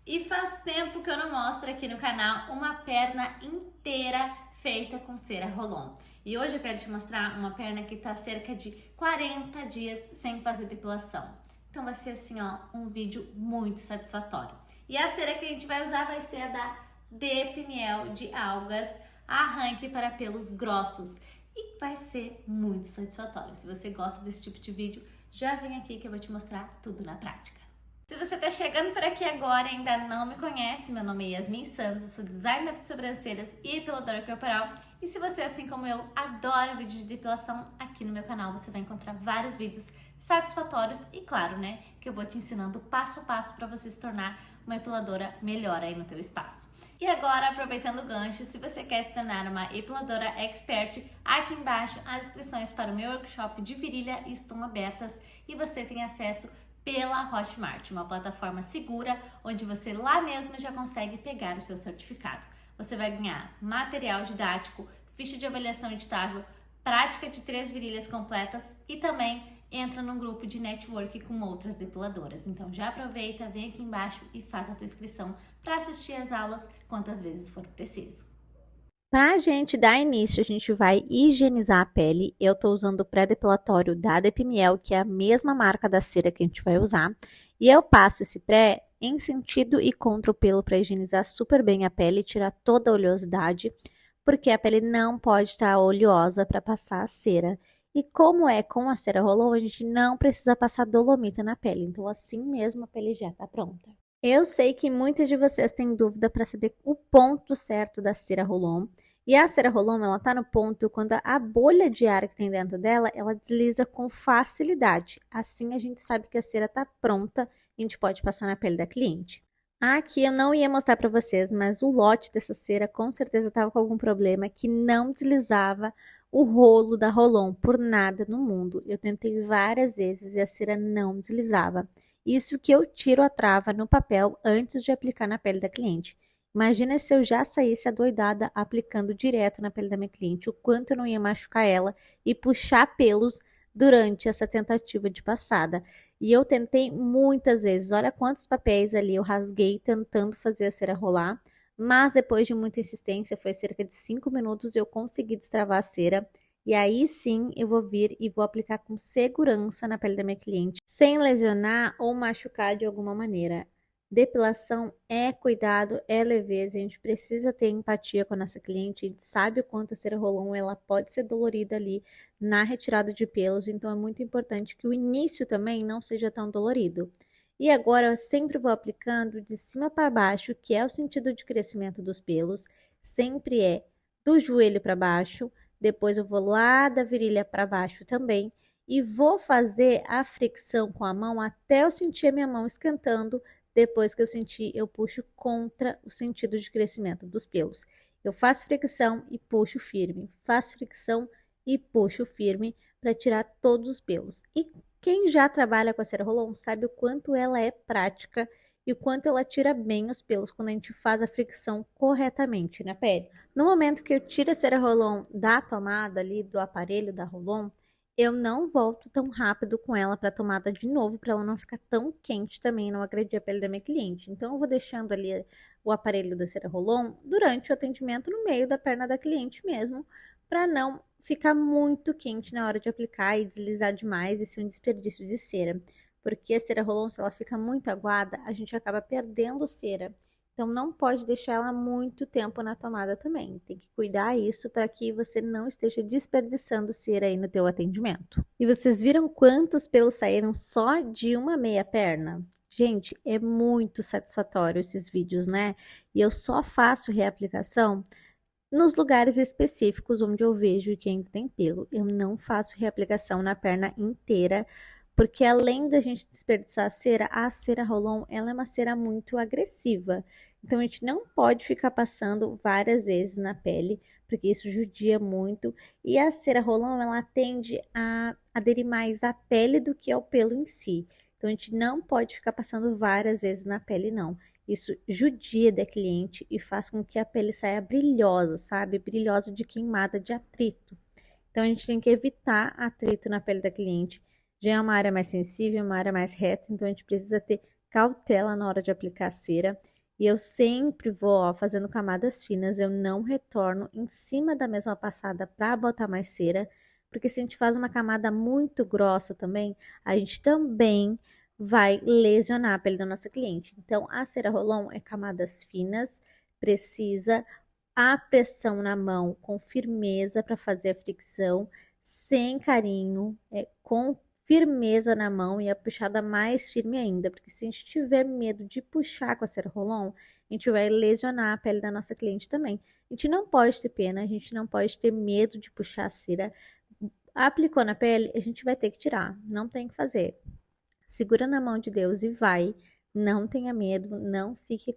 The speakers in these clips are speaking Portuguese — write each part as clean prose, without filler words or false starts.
E faz tempo que eu não mostro aqui no canal uma perna inteira feita com cera Rolon. E hoje eu quero te mostrar uma perna que tá cerca de 40 dias sem fazer depilação. Então vai ser assim, ó, um vídeo muito satisfatório. E a cera que a gente vai usar vai ser a da Dep Miel de Algas Arranque para Pelos Grossos. E vai ser muito satisfatório. Se você gosta desse tipo de vídeo, já vem aqui que eu vou te mostrar tudo na prática. Se você está chegando por aqui agora e ainda não me conhece, meu nome é Yasmin Santos, eu sou designer de sobrancelhas e epiladora corporal. E se você, assim como eu, adora vídeos de depilação, aqui no meu canal você vai encontrar vários vídeos satisfatórios e claro, né, que eu vou te ensinando passo a passo para você se tornar uma epiladora melhor aí no teu espaço. E agora, aproveitando o gancho, se você quer se tornar uma epiladora expert, aqui embaixo as inscrições para o meu workshop de virilha estão abertas e você tem acesso pela Hotmart, uma plataforma segura onde você lá mesmo já consegue pegar o seu certificado. Você vai ganhar material didático, ficha de avaliação editável, prática de 3 virilhas completas e também entra num grupo de network com outras depiladoras. Então já aproveita, vem aqui embaixo e faz a tua inscrição para assistir as aulas quantas vezes for preciso. Para a gente dar início, a gente vai higienizar a pele. Eu estou usando o pré-depilatório da Dep Miel, que é a mesma marca da cera que a gente vai usar. E eu passo esse pré em sentido e contra o pelo para higienizar super bem a pele e tirar toda a oleosidade, porque a pele não pode estar oleosa para passar a cera. E como é com a cera Rolon, a gente não precisa passar dolomita na pele. Então, assim mesmo, a pele já está pronta. Eu sei que muitas de vocês têm dúvida para saber o ponto certo da cera Rolon. E a cera Rolon, ela tá no ponto quando a bolha de ar que tem dentro dela, ela desliza com facilidade. Assim a gente sabe que a cera tá pronta e a gente pode passar na pele da cliente. Aqui eu não ia mostrar para vocês, mas o lote dessa cera com certeza estava com algum problema que não deslizava o rolo da Rolon por nada no mundo. Eu tentei várias vezes e a cera não deslizava. Isso que eu tiro a trava no papel antes de aplicar na pele da cliente. Imagina se eu já saísse adoidada aplicando direto na pele da minha cliente, o quanto eu não ia machucar ela e puxar pelos durante essa tentativa de passada. E eu tentei muitas vezes, olha quantos papéis ali eu rasguei tentando fazer a cera rolar, mas depois de muita insistência, foi cerca de 5 minutos, eu consegui destravar a cera. E aí sim eu vou vir e vou aplicar com segurança na pele da minha cliente, sem lesionar ou machucar de alguma maneira. Depilação é cuidado, é leveza, a gente precisa ter empatia com a nossa cliente, a gente sabe o quanto a cera Rolon ela pode ser dolorida ali na retirada de pelos, então é muito importante que o início também não seja tão dolorido. E agora eu sempre vou aplicando de cima para baixo, que é o sentido de crescimento dos pelos, sempre é do joelho para baixo, depois eu vou lá da virilha para baixo também, e vou fazer a fricção com a mão até eu sentir a minha mão esquentando. Depois que eu sentir, eu puxo contra o sentido de crescimento dos pelos. Eu faço fricção e puxo firme, faço fricção e puxo firme para tirar todos os pelos. E quem já trabalha com a cera Rolon sabe o quanto ela é prática e o quanto ela tira bem os pelos quando a gente faz a fricção corretamente na pele. No momento que eu tiro a cera Rolon da tomada ali do aparelho da Rolon, eu não volto tão rápido com ela para a tomada de novo, para ela não ficar tão quente também e não agredir a pele da minha cliente. Então, eu vou deixando ali o aparelho da cera Rolon durante o atendimento no meio da perna da cliente mesmo, para não ficar muito quente na hora de aplicar e deslizar demais e ser um desperdício de cera. Porque a cera Rolon, se ela fica muito aguada, a gente acaba perdendo cera. Então, não pode deixar ela muito tempo na tomada também. Tem que cuidar isso para que você não esteja desperdiçando cera aí no teu atendimento. E vocês viram quantos pelos saíram só de uma meia perna? Gente, é muito satisfatório esses vídeos, né? E eu só faço reaplicação nos lugares específicos onde eu vejo que ainda tem pelo. Eu não faço reaplicação na perna inteira, porque além da gente desperdiçar a cera Rolon, ela é uma cera muito agressiva. Então, a gente não pode ficar passando várias vezes na pele, porque isso judia muito. E a cera Rolon, ela tende a aderir mais à pele do que ao pelo em si. Então, a gente não pode ficar passando várias vezes na pele, não. Isso judia da cliente e faz com que a pele saia brilhosa, sabe? Brilhosa de queimada, de atrito. Então, a gente tem que evitar atrito na pele da cliente. Já é uma área mais sensível, uma área mais reta, então a gente precisa ter cautela na hora de aplicar a cera. E eu sempre vou, ó, fazendo camadas finas, eu não retorno em cima da mesma passada para botar mais cera, porque se a gente faz uma camada muito grossa também, a gente também vai lesionar a pele da nossa cliente. Então, a cera Rolon é camadas finas, precisa a pressão na mão com firmeza para fazer a fricção, sem carinho, com firmeza na mão e a puxada mais firme ainda, porque se a gente tiver medo de puxar com a cera Rolon, a gente vai lesionar a pele da nossa cliente também. A gente não pode ter pena, a gente não pode ter medo de puxar a cera. Aplicou na pele, a gente vai ter que tirar, não tem o que fazer. Segura na mão de Deus e vai. Não tenha medo, não fique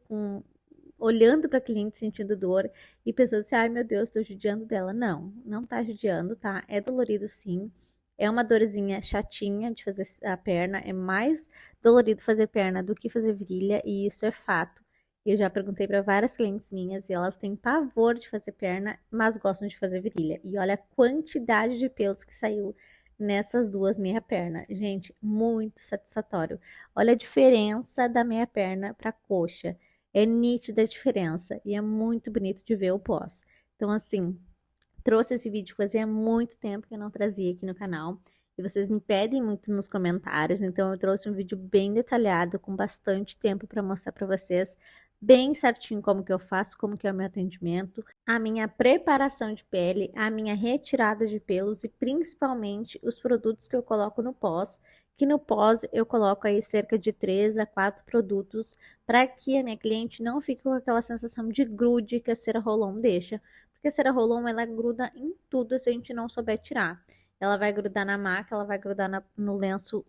olhando para a cliente sentindo dor e pensando assim, ai meu Deus, estou judiando dela. Não, não tá judiando, tá? É dolorido sim. É uma dorzinha chatinha de fazer a perna. É mais dolorido fazer perna do que fazer virilha e isso é fato. Eu já perguntei para várias clientes minhas e elas têm pavor de fazer perna, mas gostam de fazer virilha. E olha a quantidade de pelos que saiu nessas duas meia perna. Gente, muito satisfatório. Olha a diferença da meia perna para coxa. É nítida a diferença e é muito bonito de ver o pós. Então, assim, trouxe esse vídeo fazia muito tempo que eu não trazia aqui no canal. E vocês me pedem muito nos comentários, então eu trouxe um vídeo bem detalhado, com bastante tempo para mostrar para vocês bem certinho como que eu faço, como que é o meu atendimento, a minha preparação de pele, a minha retirada de pelos e principalmente os produtos que eu coloco no pós, que no pós eu coloco aí cerca de 3 a 4 produtos para que a minha cliente não fique com aquela sensação de grude que a cera Rolon deixa, porque a cera Rolon ela gruda em tudo se a gente não souber tirar. Ela vai grudar na maca, ela vai grudar no lenço,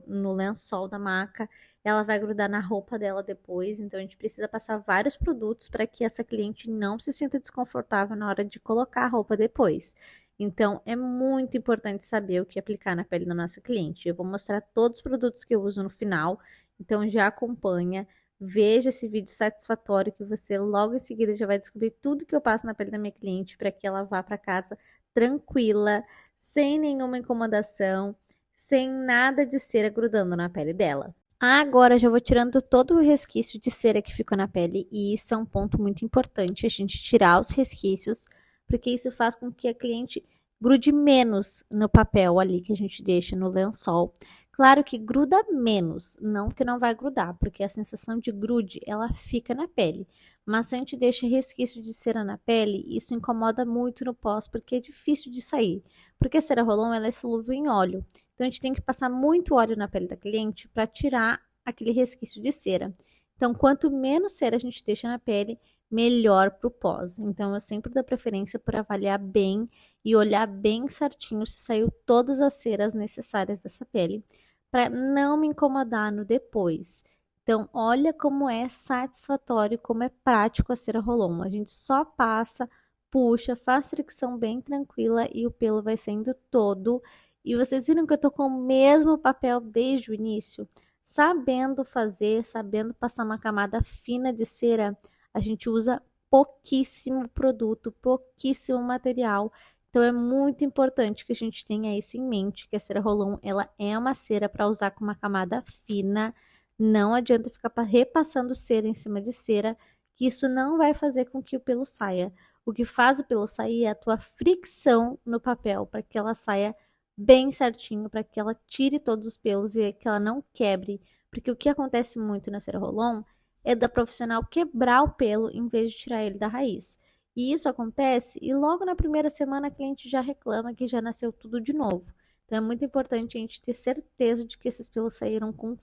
no lençol da maca, ela vai grudar na roupa dela depois, então a gente precisa passar vários produtos para que essa cliente não se sinta desconfortável na hora de colocar a roupa depois. Então é muito importante saber o que aplicar na pele da nossa cliente. Eu vou mostrar todos os produtos que eu uso no final, então já acompanha, veja esse vídeo satisfatório que você logo em seguida já vai descobrir tudo que eu passo na pele da minha cliente para que ela vá para casa tranquila, sem nenhuma incomodação, sem nada de cera grudando na pele dela. Agora já vou tirando todo o resquício de cera que ficou na pele e isso é um ponto muito importante, a gente tirar os resquícios, porque isso faz com que a cliente grude menos no papel ali que a gente deixa no lençol. Claro que gruda menos, não que não vai grudar, porque a sensação de grude ela fica na pele. Mas se a gente deixa resquício de cera na pele, isso incomoda muito no pós, porque é difícil de sair. Porque a cera Rolon ela é solúvel em óleo. Então, a gente tem que passar muito óleo na pele da cliente para tirar aquele resquício de cera. Então, quanto menos cera a gente deixa na pele, melhor para o pós. Então, eu sempre dou preferência por avaliar bem e olhar bem certinho se saiu todas as ceras necessárias dessa pele, para não me incomodar no depois. Então, olha como é satisfatório, como é prático a cera Rolon. A gente só passa, puxa, faz fricção bem tranquila e o pelo vai saindo todo. E vocês viram que eu tô com o mesmo papel desde o início? Sabendo fazer, sabendo passar uma camada fina de cera, a gente usa pouquíssimo produto, pouquíssimo material. Então é muito importante que a gente tenha isso em mente, que a cera Rolon, ela é uma cera para usar com uma camada fina. Não adianta ficar repassando cera em cima de cera, que isso não vai fazer com que o pelo saia. O que faz o pelo sair é a tua fricção no papel, para que ela saia bem certinho, para que ela tire todos os pelos e que ela não quebre. Porque o que acontece muito na cera Rolon é da profissional quebrar o pelo em vez de tirar ele da raiz. E isso acontece e logo na primeira semana a cliente já reclama que já nasceu tudo de novo. Então é muito importante a gente ter certeza de que esses pelos saíram com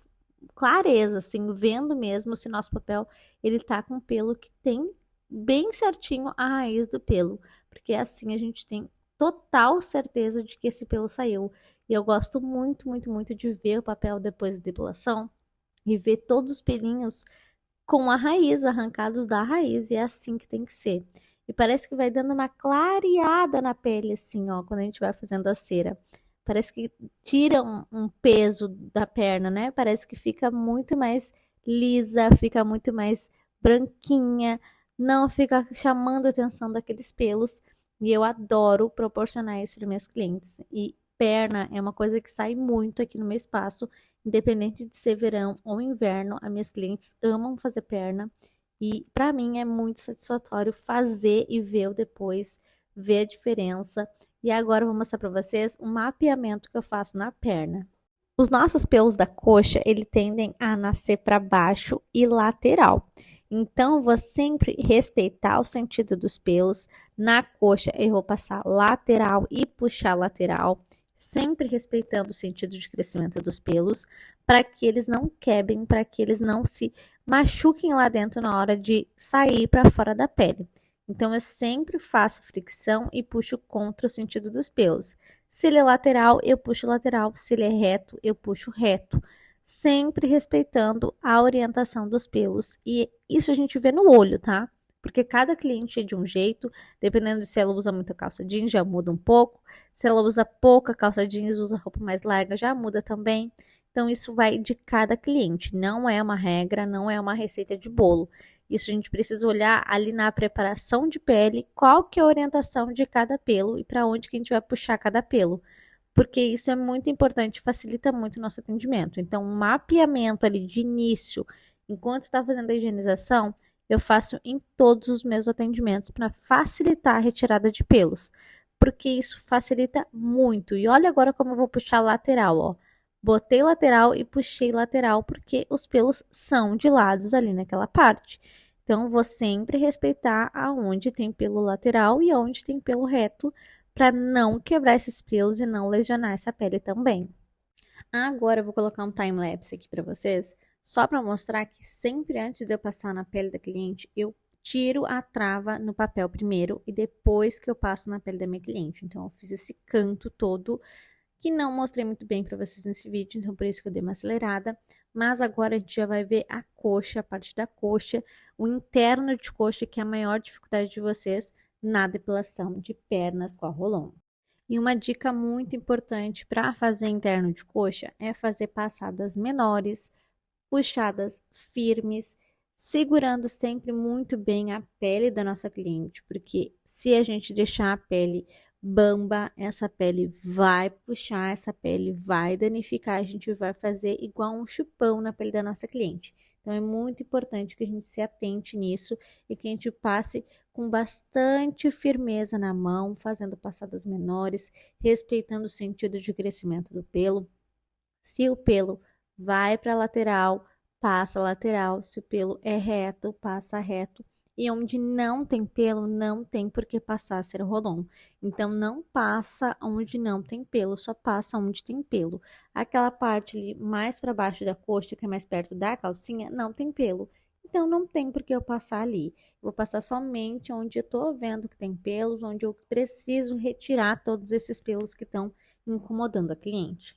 clareza, assim, vendo mesmo se nosso papel ele tá com pelo que tem bem certinho a raiz do pelo, porque assim a gente tem total certeza de que esse pelo saiu. E eu gosto muito, muito, muito de ver o papel depois da depilação e ver todos os pelinhos com a raiz, arrancados da raiz, e é assim que tem que ser. E parece que vai dando uma clareada na pele, assim, ó, quando a gente vai fazendo a cera. Parece que tira um peso da perna, né? Parece que fica muito mais lisa, fica muito mais branquinha, não fica chamando a atenção daqueles pelos. E eu adoro proporcionar isso para minhas clientes. E perna é uma coisa que sai muito aqui no meu espaço, independente de ser verão ou inverno. As minhas clientes amam fazer perna E para mim é muito satisfatório fazer e ver o depois, ver a diferença. E agora eu vou mostrar para vocês um mapeamento que eu faço na perna. Os nossos pelos da coxa, ele tendem a nascer para baixo e lateral. Então, eu vou sempre respeitar o sentido dos pelos. Na coxa, eu vou passar lateral e puxar lateral, sempre respeitando o sentido de crescimento dos pelos, para que eles não quebrem, para que eles não se machuquem lá dentro na hora de sair para fora da pele. Então, eu sempre faço fricção e puxo contra o sentido dos pelos. Se ele é lateral, eu puxo lateral. Se ele é reto, eu puxo reto. Sempre respeitando a orientação dos pelos. E isso a gente vê no olho, tá? Porque cada cliente é de um jeito, dependendo de se ela usa muita calça jeans, já muda um pouco. Se ela usa pouca calça jeans, usa roupa mais larga, já muda também. Então, isso vai de cada cliente. Não é uma regra, não é uma receita de bolo. Isso a gente precisa olhar ali na preparação de pele, qual que é a orientação de cada pelo e para onde que a gente vai puxar cada pelo. Porque isso é muito importante, facilita muito o nosso atendimento. Então, um mapeamento ali de início, enquanto está fazendo a higienização, eu faço em todos os meus atendimentos para facilitar a retirada de pelos. Porque isso facilita muito. E olha agora como eu vou puxar lateral, ó. Botei lateral e puxei lateral porque os pelos são de lados ali naquela parte. Então, vou sempre respeitar aonde tem pelo lateral e aonde tem pelo reto, para não quebrar esses pelos e não lesionar essa pele também. Agora, eu vou colocar um time-lapse aqui para vocês, só para mostrar que sempre antes de eu passar na pele da cliente, eu tiro a trava no papel primeiro e depois que eu passo na pele da minha cliente. Então, eu fiz esse canto todo que não mostrei muito bem para vocês nesse vídeo, então por isso que eu dei uma acelerada. Mas agora a gente já vai ver a coxa, a parte da coxa, o interno de coxa, que é a maior dificuldade de vocês na depilação de pernas com a Rolon. E uma dica muito importante para fazer interno de coxa é fazer passadas menores, puxadas firmes, segurando sempre muito bem a pele da nossa cliente, porque se a gente deixar a pele bamba, essa pele vai puxar, essa pele vai danificar, a gente vai fazer igual um chupão na pele da nossa cliente. Então, é muito importante que a gente se atente nisso e que a gente passe com bastante firmeza na mão, fazendo passadas menores, respeitando o sentido de crescimento do pelo. Se o pelo vai para a lateral, passa lateral. Se o pelo é reto, passa reto. E onde não tem pelo, não tem por que passar cera Rolon. Então, não passa onde não tem pelo, só passa onde tem pelo. Aquela parte ali mais para baixo da coxa, que é mais perto da calcinha, não tem pelo. Então, não tem por que eu passar ali. Vou passar somente onde eu tô vendo que tem pelos, onde eu preciso retirar todos esses pelos que estão incomodando a cliente.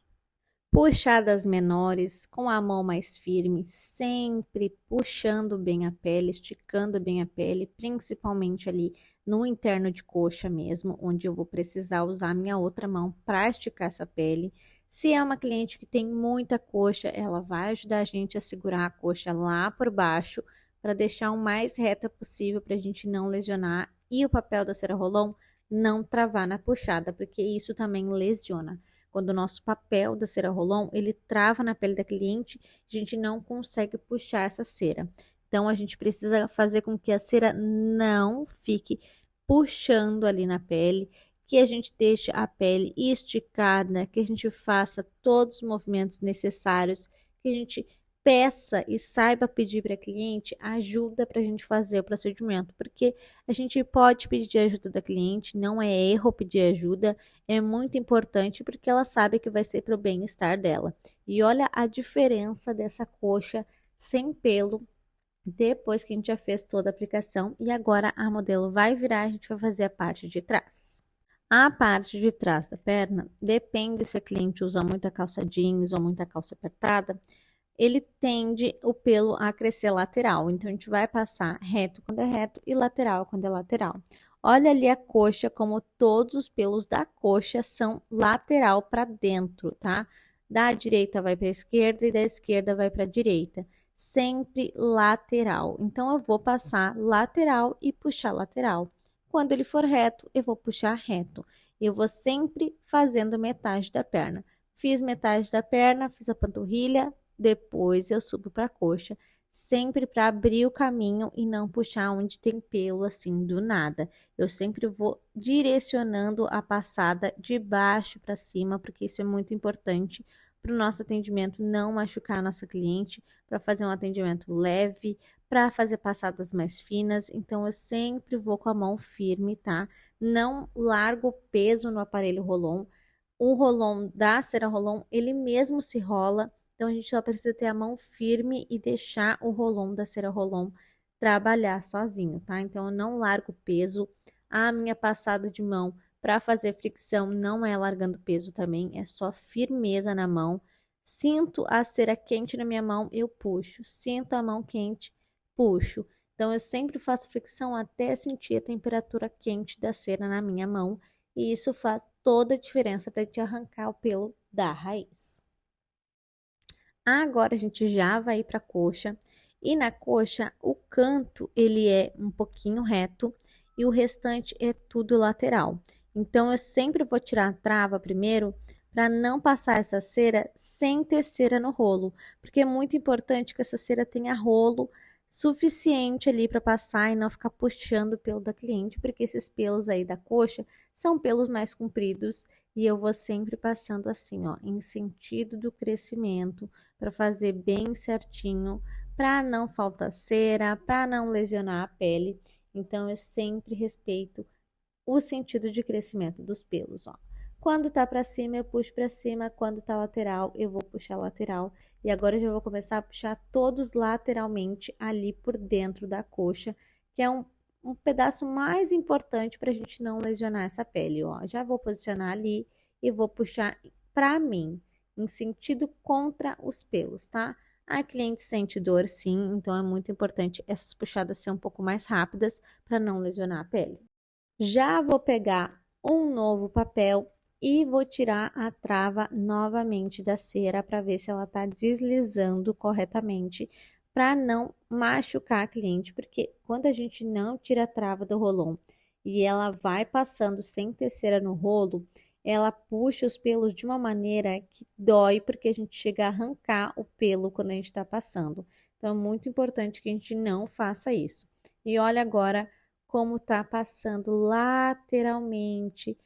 Puxadas menores, com a mão mais firme, sempre puxando bem a pele, esticando bem a pele, principalmente ali no interno de coxa mesmo, onde eu vou precisar usar a minha outra mão para esticar essa pele. Se é uma cliente que tem muita coxa, ela vai ajudar a gente a segurar a coxa lá por baixo, para deixar o mais reta possível para a gente não lesionar e o papel da cera Rolon não travar na puxada, porque isso também lesiona. Quando o nosso papel da cera Rolon, ele trava na pele da cliente, a gente não consegue puxar essa cera. Então, a gente precisa fazer com que a cera não fique puxando ali na pele, que a gente deixe a pele esticada, que a gente faça todos os movimentos necessários, que a gente peça e saiba pedir para a cliente ajuda para a gente fazer o procedimento, porque a gente pode pedir ajuda da cliente, não é erro pedir ajuda, é muito importante porque ela sabe que vai ser para o bem-estar dela. E olha a diferença dessa coxa sem pelo depois que a gente já fez toda a aplicação e agora a modelo vai virar, a gente vai fazer a parte de trás. A parte de trás da perna, depende se a cliente usa muita calça jeans ou muita calça apertada, ele tende o pelo a crescer lateral. Então, a gente vai passar reto quando é reto e lateral quando é lateral. Olha ali a coxa, como todos os pelos da coxa são lateral para dentro, tá? Da direita vai para a esquerda e da esquerda vai para a direita. Sempre lateral. Então, eu vou passar lateral e puxar lateral. Quando ele for reto, eu vou puxar reto. Eu vou sempre fazendo metade da perna. Fiz metade da perna, fiz a panturrilha, depois eu subo para a coxa, sempre para abrir o caminho e não puxar onde tem pelo assim do nada. Eu sempre vou direcionando a passada de baixo para cima, porque isso é muito importante para o nosso atendimento não machucar a nossa cliente, para fazer um atendimento leve, para fazer passadas mais finas. Então eu sempre vou com a mão firme, tá? Não largo o peso no aparelho Rolon. O Rolon da cera Rolon, ele mesmo se rola, então a gente só precisa ter a mão firme e deixar o Rolon da cera Rolon trabalhar sozinho, tá? Então eu não largo o peso. A minha passada de mão para fazer fricção não é largando peso também, é só firmeza na mão. Sinto a cera quente na minha mão, eu puxo. Sinto a mão quente, puxo. Então eu sempre faço fricção até sentir a temperatura quente da cera na minha mão, e isso faz toda a diferença para te arrancar o pelo da raiz. Agora a gente já vai para a coxa, e na coxa o canto ele é um pouquinho reto e o restante é tudo lateral. Então eu sempre vou tirar a trava primeiro para não passar essa cera sem ter cera no rolo, porque é muito importante que essa cera tenha rolo suficiente ali para passar e não ficar puxando o pelo da cliente, porque esses pelos aí da coxa são pelos mais compridos e eu vou sempre passando assim, ó, em sentido do crescimento para fazer bem certinho, para não faltar cera, para não lesionar a pele. Então eu sempre respeito o sentido de crescimento dos pelos, ó. Quando tá para cima, eu puxo para cima, quando tá lateral, eu vou puxar lateral. E agora eu já vou começar a puxar todos lateralmente ali por dentro da coxa, que é um pedaço mais importante para a gente não lesionar essa pele, ó. Já vou posicionar ali e vou puxar para mim, em sentido contra os pelos, tá? A cliente sente dor, sim, então é muito importante essas puxadas ser um pouco mais rápidas para não lesionar a pele. Já vou pegar um novo papel e vou tirar a trava novamente da cera para ver se ela está deslizando corretamente, para não machucar a cliente, porque quando a gente não tira a trava do rolon e ela vai passando sem ter cera no rolo, ela puxa os pelos de uma maneira que dói, porque a gente chega a arrancar o pelo quando a gente está passando. Então é muito importante que a gente não faça isso. E olha agora como tá passando lateralmente,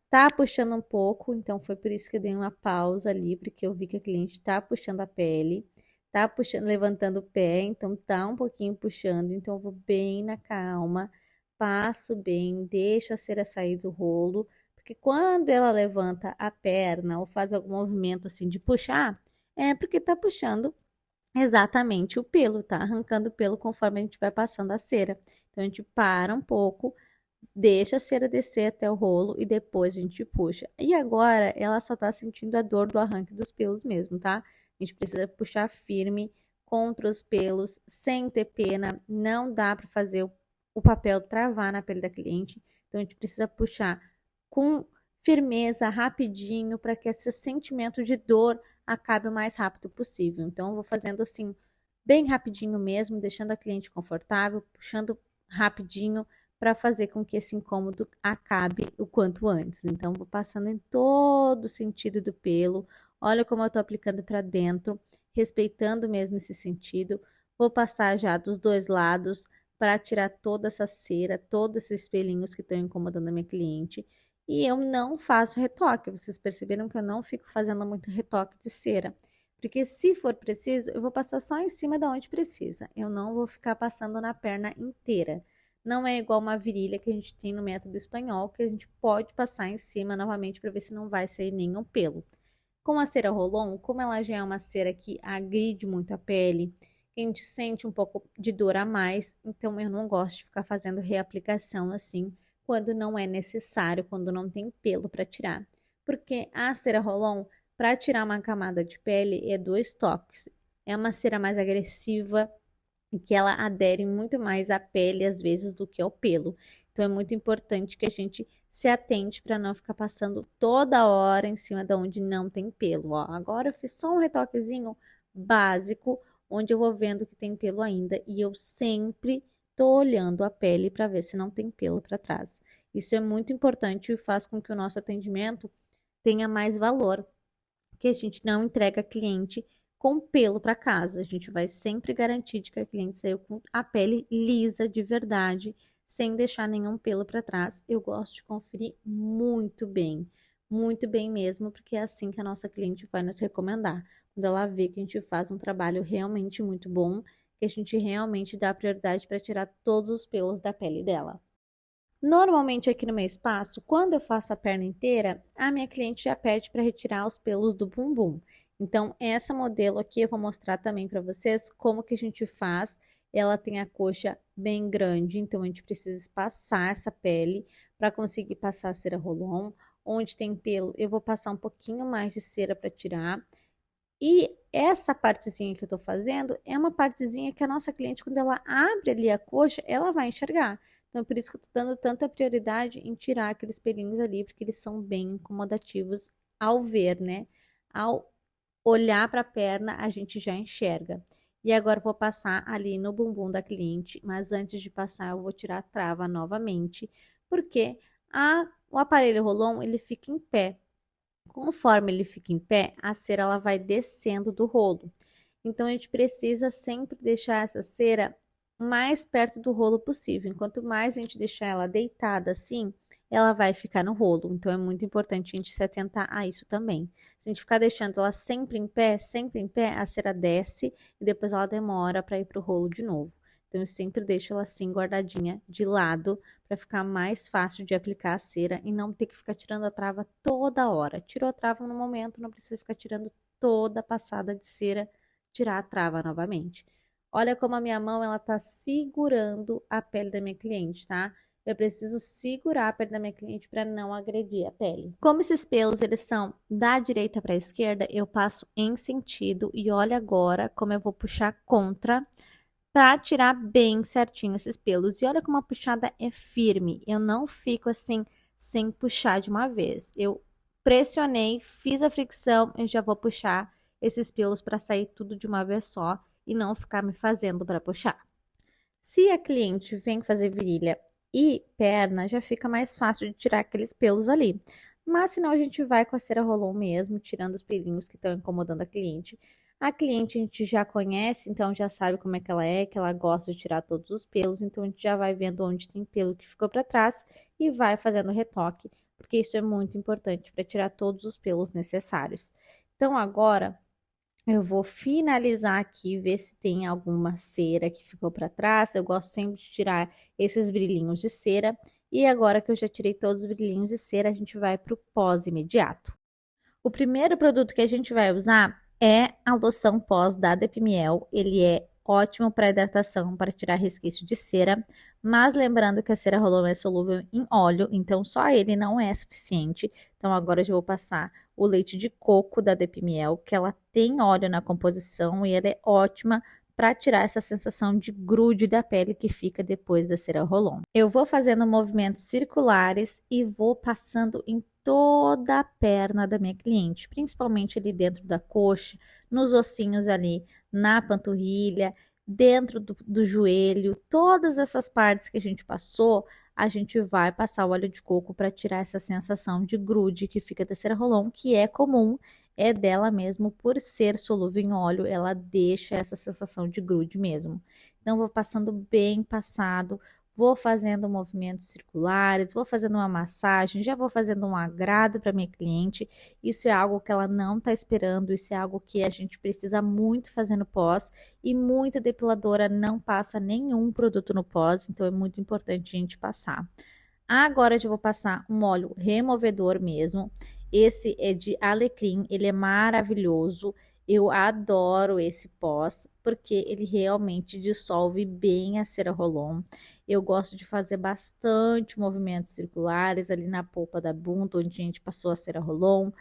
tá puxando um pouco, então foi por isso que eu dei uma pausa ali, porque eu vi que a cliente tá puxando a pele, tá puxando, levantando o pé, então tá um pouquinho puxando, então eu vou bem na calma, passo bem, deixo a cera sair do rolo, porque quando ela levanta a perna ou faz algum movimento assim de puxar, é porque tá puxando exatamente o pelo, tá arrancando o pelo conforme a gente vai passando a cera. Então a gente para um pouco, deixa a cera descer até o rolo e depois a gente puxa. E agora ela só tá sentindo a dor do arranque dos pelos mesmo, tá? A gente precisa puxar firme contra os pelos, sem ter pena. Não dá para fazer o papel travar na pele da cliente. Então a gente precisa puxar com firmeza, rapidinho, para que esse sentimento de dor acabe o mais rápido possível. Então eu vou fazendo assim, bem rapidinho mesmo, deixando a cliente confortável, puxando rapidinho para fazer com que esse incômodo acabe o quanto antes. Então, vou passando em todo o sentido do pelo. Olha como eu estou aplicando para dentro, respeitando mesmo esse sentido. Vou passar já dos dois lados para tirar toda essa cera, todos esses pelinhos que estão incomodando a minha cliente. E eu não faço retoque. Vocês perceberam que eu não fico fazendo muito retoque de cera. Porque se for preciso, eu vou passar só em cima da onde precisa. Eu não vou ficar passando na perna inteira. Não é igual uma virilha que a gente tem no método espanhol, que a gente pode passar em cima novamente para ver se não vai sair nenhum pelo. Com a cera Rolon, como ela já é uma cera que agride muito a pele, a gente sente um pouco de dor a mais, então eu não gosto de ficar fazendo reaplicação assim, quando não é necessário, quando não tem pelo para tirar. Porque a cera Rolon, para tirar uma camada de pele, é 2 toques. É uma cera mais agressiva, e que ela adere muito mais à pele às vezes do que ao pelo. Então é muito importante que a gente se atente para não ficar passando toda hora em cima de onde não tem pelo. Ó, agora eu fiz só um retoquezinho básico, onde eu vou vendo que tem pelo ainda e eu sempre tô olhando a pele para ver se não tem pelo para trás. Isso é muito importante e faz com que o nosso atendimento tenha mais valor, que a gente não entrega cliente com pelo para casa. A gente vai sempre garantir de que a cliente saiu com a pele lisa de verdade, sem deixar nenhum pelo para trás. Eu gosto de conferir muito bem mesmo, porque é assim que a nossa cliente vai nos recomendar. Quando ela vê que a gente faz um trabalho realmente muito bom, que a gente realmente dá prioridade para tirar todos os pelos da pele dela. Normalmente aqui no meu espaço, quando eu faço a perna inteira, a minha cliente já pede para retirar os pelos do bumbum. Então, essa modelo aqui eu vou mostrar também para vocês como que a gente faz. Ela tem a coxa bem grande, então a gente precisa espaçar essa pele para conseguir passar a cera Rolon. Onde tem pelo, eu vou passar um pouquinho mais de cera para tirar. E essa partezinha que eu tô fazendo é uma partezinha que a nossa cliente, quando ela abre ali a coxa, ela vai enxergar. Então, por isso que eu tô dando tanta prioridade em tirar aqueles pelinhos ali, porque eles são bem incomodativos ao ver, né? Ao olhar para a perna, a gente já enxerga. E agora eu vou passar ali no bumbum da cliente, mas antes de passar, eu vou tirar a trava novamente, porque o aparelho Rolon, ele fica em pé. Conforme ele fica em pé, a cera ela vai descendo do rolo. Então, a gente precisa sempre deixar essa cera mais perto do rolo possível. Enquanto mais a gente deixar ela deitada assim, ela vai ficar no rolo. Então, é muito importante a gente se atentar a isso também. Se a gente ficar deixando ela sempre em pé, a cera desce e depois ela demora para ir para o rolo de novo. Então, eu sempre deixo ela assim guardadinha de lado para ficar mais fácil de aplicar a cera e não ter que ficar tirando a trava toda hora. Tirou a trava no momento, não precisa ficar tirando toda a passada de cera, tirar a trava novamente. Olha como a minha mão ela tá segurando a pele da minha cliente, tá? Eu preciso segurar a pele da minha cliente para não agredir a pele. Como esses pelos eles são da direita para a esquerda, eu passo em sentido e olha agora como eu vou puxar contra para tirar bem certinho esses pelos. E olha como a puxada é firme. Eu não fico assim sem puxar de uma vez. Eu pressionei, fiz a fricção, eu já vou puxar esses pelos para sair tudo de uma vez só e não ficar me fazendo para puxar. Se a cliente vem fazer virilha e perna, já fica mais fácil de tirar aqueles pelos ali. Mas senão a gente vai com a cera Rolon mesmo, tirando os pelinhos que estão incomodando a cliente. A cliente a gente já conhece, então já sabe como é que ela gosta de tirar todos os pelos, então a gente já vai vendo onde tem pelo que ficou para trás e vai fazendo retoque, porque isso é muito importante para tirar todos os pelos necessários. Então agora eu vou finalizar aqui, ver se tem alguma cera que ficou para trás. Eu gosto sempre de tirar esses brilhinhos de cera. E agora que eu já tirei todos os brilhinhos de cera, a gente vai para o pós imediato. O primeiro produto que a gente vai usar é a loção pós da Depimiel. Ele é ótimo para hidratação, para tirar resquício de cera, mas lembrando que a cera Rolon é solúvel em óleo, então só ele não é suficiente. Então agora eu já vou passar o leite de coco da Depimiel, que ela tem óleo na composição e ela é ótima para tirar essa sensação de grude da pele que fica depois da cera Rolon. Eu vou fazendo movimentos circulares e vou passando em toda a perna da minha cliente, principalmente ali dentro da coxa, nos ossinhos ali, na panturrilha, dentro do joelho, todas essas partes que a gente passou, a gente vai passar o óleo de coco para tirar essa sensação de grude que fica da cera Rolon, que é comum, é dela mesmo, por ser solúvel em óleo, ela deixa essa sensação de grude mesmo. Então, vou passando bem passado, vou fazendo movimentos circulares, vou fazendo uma massagem, já vou fazendo um agrado para minha cliente. Isso é algo que ela não está esperando, isso é algo que a gente precisa muito fazer no pós e muita depiladora não passa nenhum produto no pós, então é muito importante a gente passar. Agora eu vou passar um óleo removedor mesmo. Esse é de alecrim, ele é maravilhoso. Eu adoro esse pós, porque ele realmente dissolve bem a cera Rolon. Eu gosto de fazer bastante movimentos circulares ali na polpa da bunda, onde a gente passou a cera Rolon,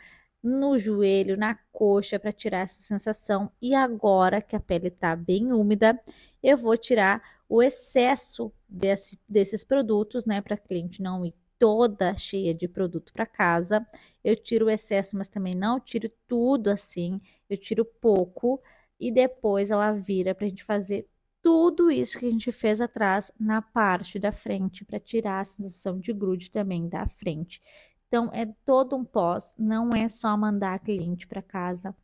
no joelho, na coxa, para tirar essa sensação. E agora que a pele está bem úmida, eu vou tirar o excesso desses produtos, né, para a cliente não ir toda cheia de produto para casa. Eu tiro o excesso, mas também não tiro tudo assim, eu tiro pouco e depois ela vira para a gente fazer tudo isso que a gente fez atrás na parte da frente, para tirar a sensação de grude também da frente. Então, é todo um pós, não é só mandar a cliente para casa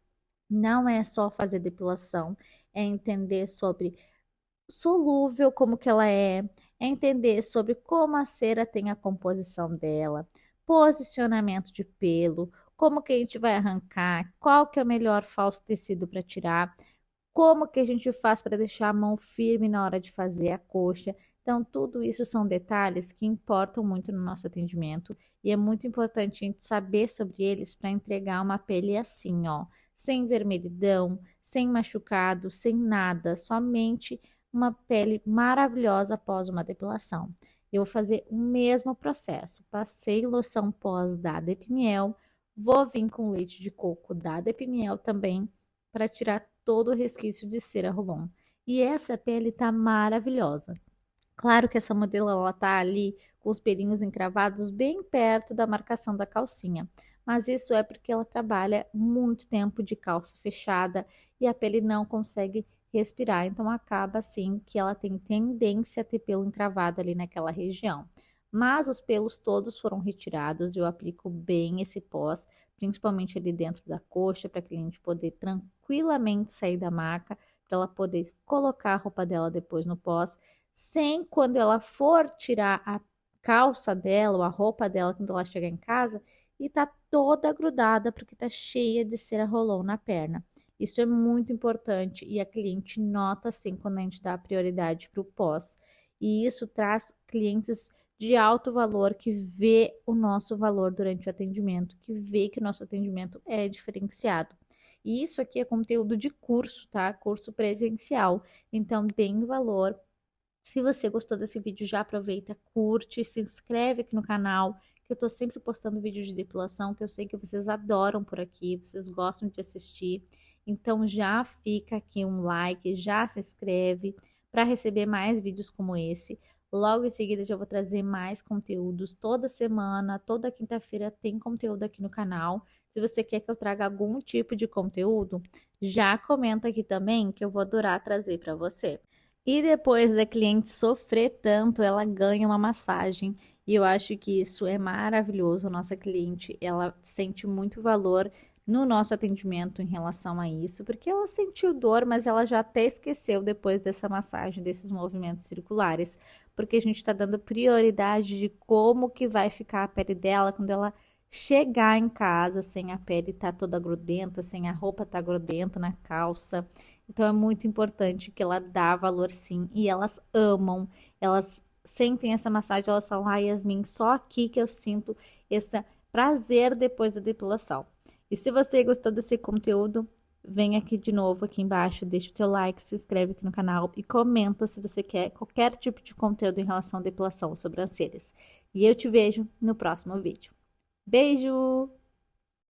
Não é só fazer depilação, é entender sobre solúvel, como que ela é entender sobre como a cera tem a composição dela, posicionamento de pelo, como que a gente vai arrancar, qual que é o melhor falso tecido para tirar, como que a gente faz para deixar a mão firme na hora de fazer a coxa. Então, tudo isso são detalhes que importam muito no nosso atendimento e é muito importante a gente saber sobre eles para entregar uma pele assim, ó, sem vermelhidão, sem machucado, sem nada, somente uma pele maravilhosa após uma depilação. Eu vou fazer o mesmo processo. Passei loção pós da Depimiel, vou vir com leite de coco da Depimiel também para tirar todo o resquício de cera Rolon. E essa pele tá maravilhosa. Claro que essa modelo ela tá ali com os pelinhos encravados bem perto da marcação da calcinha, mas isso é porque ela trabalha muito tempo de calça fechada e a pele não consegue respirar, então acaba assim que ela tem tendência a ter pelo encravado ali naquela região. Mas os pelos todos foram retirados e eu aplico bem esse pós, principalmente ali dentro da coxa, para a cliente poder tranquilamente sair da maca, para ela poder colocar a roupa dela depois no pós sem quando ela for tirar a calça dela ou a roupa dela quando ela chegar em casa e tá toda grudada porque tá cheia de cera rolou na perna. Isso é muito importante e a cliente nota assim quando a gente dá prioridade para o pós. E isso traz clientes de alto valor que vê o nosso valor durante o atendimento, que vê que o nosso atendimento é diferenciado. E isso aqui é conteúdo de curso, tá? Curso presencial. Então tem valor. Se você gostou desse vídeo, já aproveita, curte, se inscreve aqui no canal, que eu tô sempre postando vídeos de depilação, que eu sei que vocês adoram por aqui, vocês gostam de assistir. Então já fica aqui um like, já se inscreve para receber mais vídeos como esse. Logo em seguida já vou trazer mais conteúdos toda semana, toda quinta-feira tem conteúdo aqui no canal. Se você quer que eu traga algum tipo de conteúdo, já comenta aqui também que eu vou adorar trazer para você. E depois da cliente sofrer tanto, ela ganha uma massagem. E eu acho que isso é maravilhoso. Nossa cliente, ela sente muito valor no nosso atendimento em relação a isso, porque ela sentiu dor, mas ela já até esqueceu depois dessa massagem, desses movimentos circulares, porque a gente está dando prioridade de como que vai ficar a pele dela quando ela chegar em casa, sem a pele estar toda grudenta, sem a roupa estar grudenta na calça. Então é muito importante que ela dá valor sim, e elas amam, elas sentem essa massagem, elas falam, ah, Yasmin, só aqui que eu sinto esse prazer depois da depilação. E se você gostou desse conteúdo, vem aqui de novo, aqui embaixo, deixa o teu like, se inscreve aqui no canal e comenta se você quer qualquer tipo de conteúdo em relação à depilação ou sobrancelhas. E eu te vejo no próximo vídeo. Beijo!